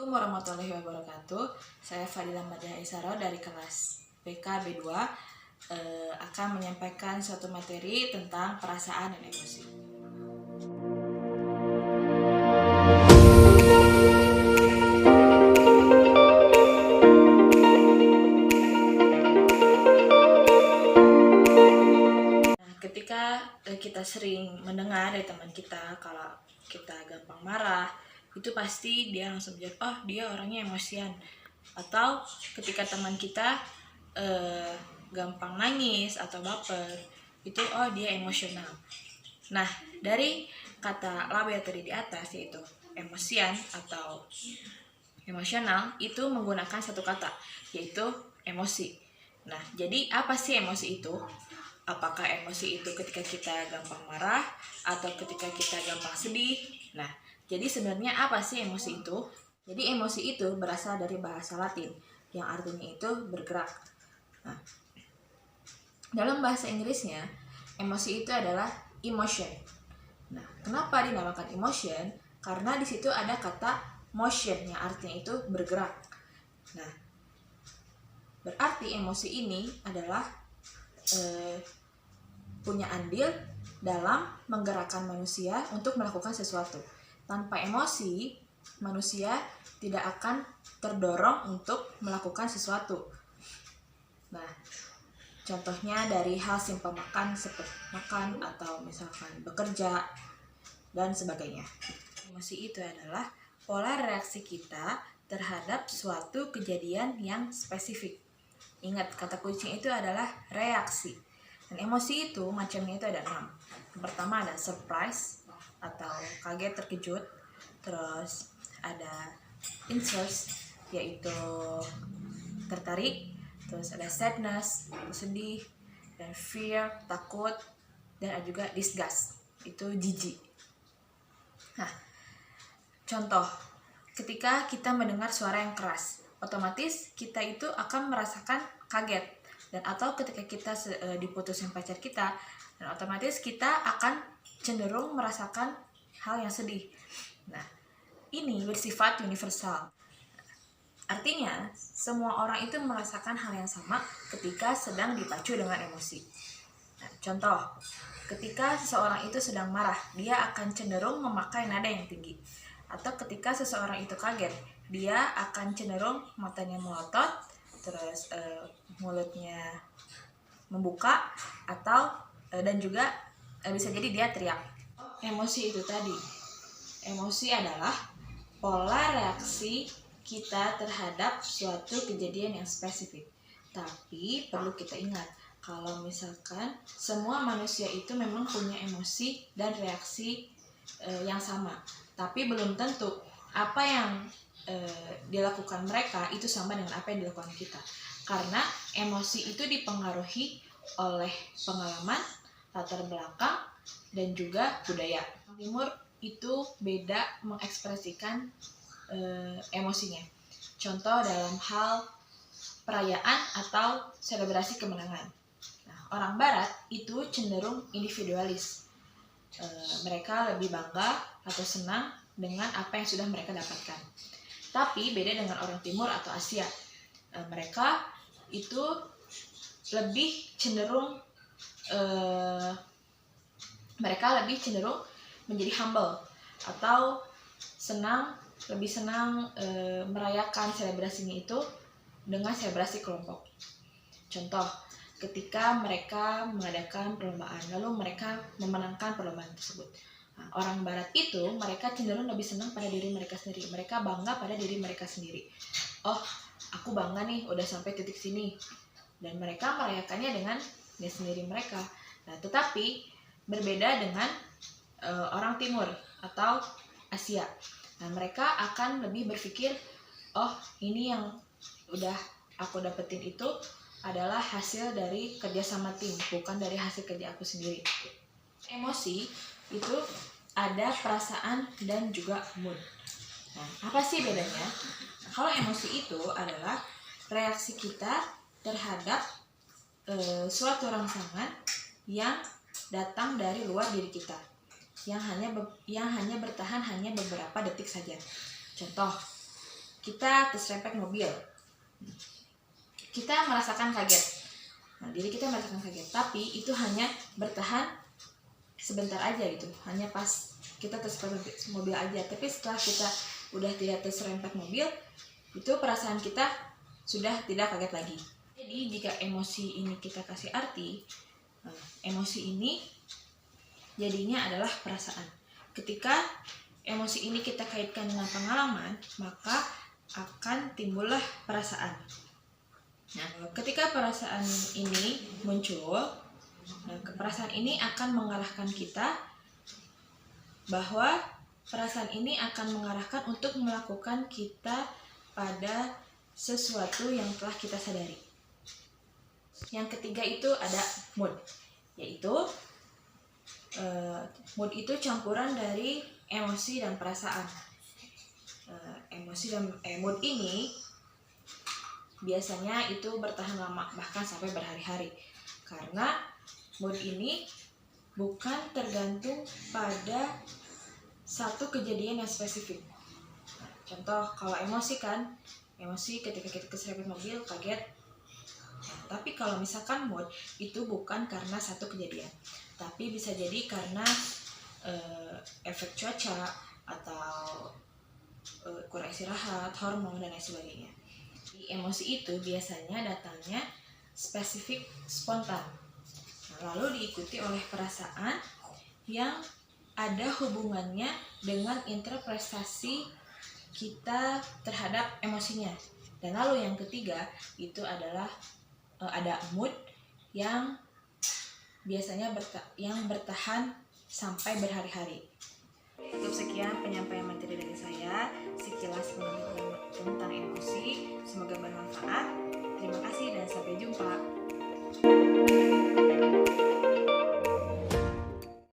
Assalamualaikum warahmatullahi wabarakatuh. Saya Fadila Madiah Isaro dari kelas BK B2 akan menyampaikan suatu materi tentang perasaan dan emosi. Ketika kita sering mendengar dari teman kita kalau kita gampang marah, itu pasti dia langsung menjawab, oh dia orangnya emosian. Atau ketika teman kita gampang nangis atau baper, itu oh dia emosional. Nah, dari kata label tadi di atas, yaitu emosian atau emosional, itu menggunakan satu kata, yaitu emosi. Nah, jadi apa sih emosi itu? Apakah emosi itu ketika kita gampang marah atau ketika kita gampang sedih? Nah, jadi sebenarnya apa sih emosi itu? Jadi emosi itu berasal dari bahasa Latin yang artinya itu bergerak. Nah, dalam bahasa Inggrisnya, emosi itu adalah emotion. Nah, kenapa dinamakan emotion? Karena di situ ada kata motion yang artinya itu bergerak. Nah, berarti emosi ini adalah punya andil dalam menggerakkan manusia untuk melakukan sesuatu. Tanpa emosi, manusia tidak akan terdorong untuk melakukan sesuatu. Nah, contohnya dari hal simpel makan seperti makan atau misalkan bekerja dan sebagainya. Emosi itu adalah pola reaksi kita terhadap suatu kejadian yang spesifik. Ingat, kata kunci itu adalah reaksi. Dan emosi itu macamnya itu ada 6. Yang pertama ada surprise atau kaget, terkejut. Terus ada interest, yaitu tertarik. Terus ada sadness, sedih. Dan fear, takut. Dan ada juga disgust, itu jijik. Nah, contoh, ketika kita mendengar suara yang keras, otomatis kita itu akan merasakan kaget. Dan atau ketika kita diputusin pacar kita, dan otomatis kita akan cenderung merasakan hal yang sedih. Nah, ini bersifat universal. Artinya, semua orang itu merasakan hal yang sama ketika sedang dipacu dengan emosi. Nah, contoh, ketika seseorang itu sedang marah, dia akan cenderung memakai nada yang tinggi. Atau ketika seseorang itu kaget, dia akan cenderung matanya melotot, terus mulutnya membuka, atau dan juga bisa jadi dia teriak. Emosi itu tadi, emosi adalah pola reaksi kita terhadap suatu kejadian yang spesifik. Tapi perlu kita ingat, kalau misalkan semua manusia itu memang punya emosi dan reaksi yang sama, tapi belum tentu apa yang dilakukan mereka itu sama dengan apa yang dilakukan kita. Karena emosi itu dipengaruhi oleh pengalaman, latar belakang, dan juga budaya. Timur itu beda mengekspresikan emosinya. Contoh dalam hal perayaan atau selebrasi kemenangan. Nah, orang Barat itu cenderung individualis. Mereka lebih bangga atau senang dengan apa yang sudah mereka dapatkan. Tapi beda dengan orang Timur atau Asia. Mereka itu lebih cenderung menjadi humble atau lebih senang merayakan selebrasinya itu dengan selebrasi kelompok. Contoh, ketika mereka mengadakan perlombaan, lalu mereka memenangkan perlombaan tersebut. Nah, orang Barat itu mereka cenderung lebih senang pada diri mereka sendiri. Mereka bangga pada diri mereka sendiri. Oh, aku bangga nih udah sampai titik sini. Dan mereka merayakannya dengan diri sendiri mereka. Nah, tetapi berbeda dengan orang Timur atau Asia. Nah, mereka akan lebih berpikir, oh ini yang udah aku dapetin itu adalah hasil dari kerjasama tim, bukan dari hasil kerja aku sendiri. Emosi itu ada perasaan dan juga mood. Nah, apa sih bedanya? Nah, kalau emosi itu adalah reaksi kita terhadap suatu rangsangan yang datang dari luar diri kita, yang hanya bertahan hanya beberapa detik saja. Contoh, kita terserempet mobil, kita merasakan kaget. Nah, diri kita merasakan kaget, tapi itu hanya bertahan sebentar aja gitu, hanya pas kita terserempet mobil aja. Tapi setelah kita udah tidak terserempet mobil, itu perasaan kita sudah tidak kaget lagi. Jadi jika emosi ini kita kasih arti, emosi ini jadinya adalah perasaan. Ketika emosi ini kita kaitkan dengan pengalaman, maka akan timbullah perasaan. Nah, ketika perasaan ini muncul, perasaan ini akan mengarahkan kita bahwa perasaan ini akan mengarahkan untuk melakukan kita pada sesuatu yang telah kita sadari. Yang ketiga itu ada mood, yaitu mood itu campuran dari emosi dan perasaan. Emosi dan mood ini biasanya itu bertahan lama, bahkan sampai berhari-hari, karena mood ini bukan tergantung pada satu kejadian yang spesifik. Contoh, kalau emosi kan, emosi ketika kita keserempet mobil kaget. Tapi kalau misalkan mood itu bukan karena satu kejadian, tapi bisa jadi karena efek cuaca atau kurang istirahat, hormon dan lain sebagainya. Emosi itu biasanya datangnya spesifik, spontan, lalu diikuti oleh perasaan yang ada hubungannya dengan interpretasi kita terhadap emosinya. Dan lalu yang ketiga itu adalah ada mood yang biasanya bertahan sampai berhari-hari. Cukup sekian penyampaian materi dari saya, sekilas mengenai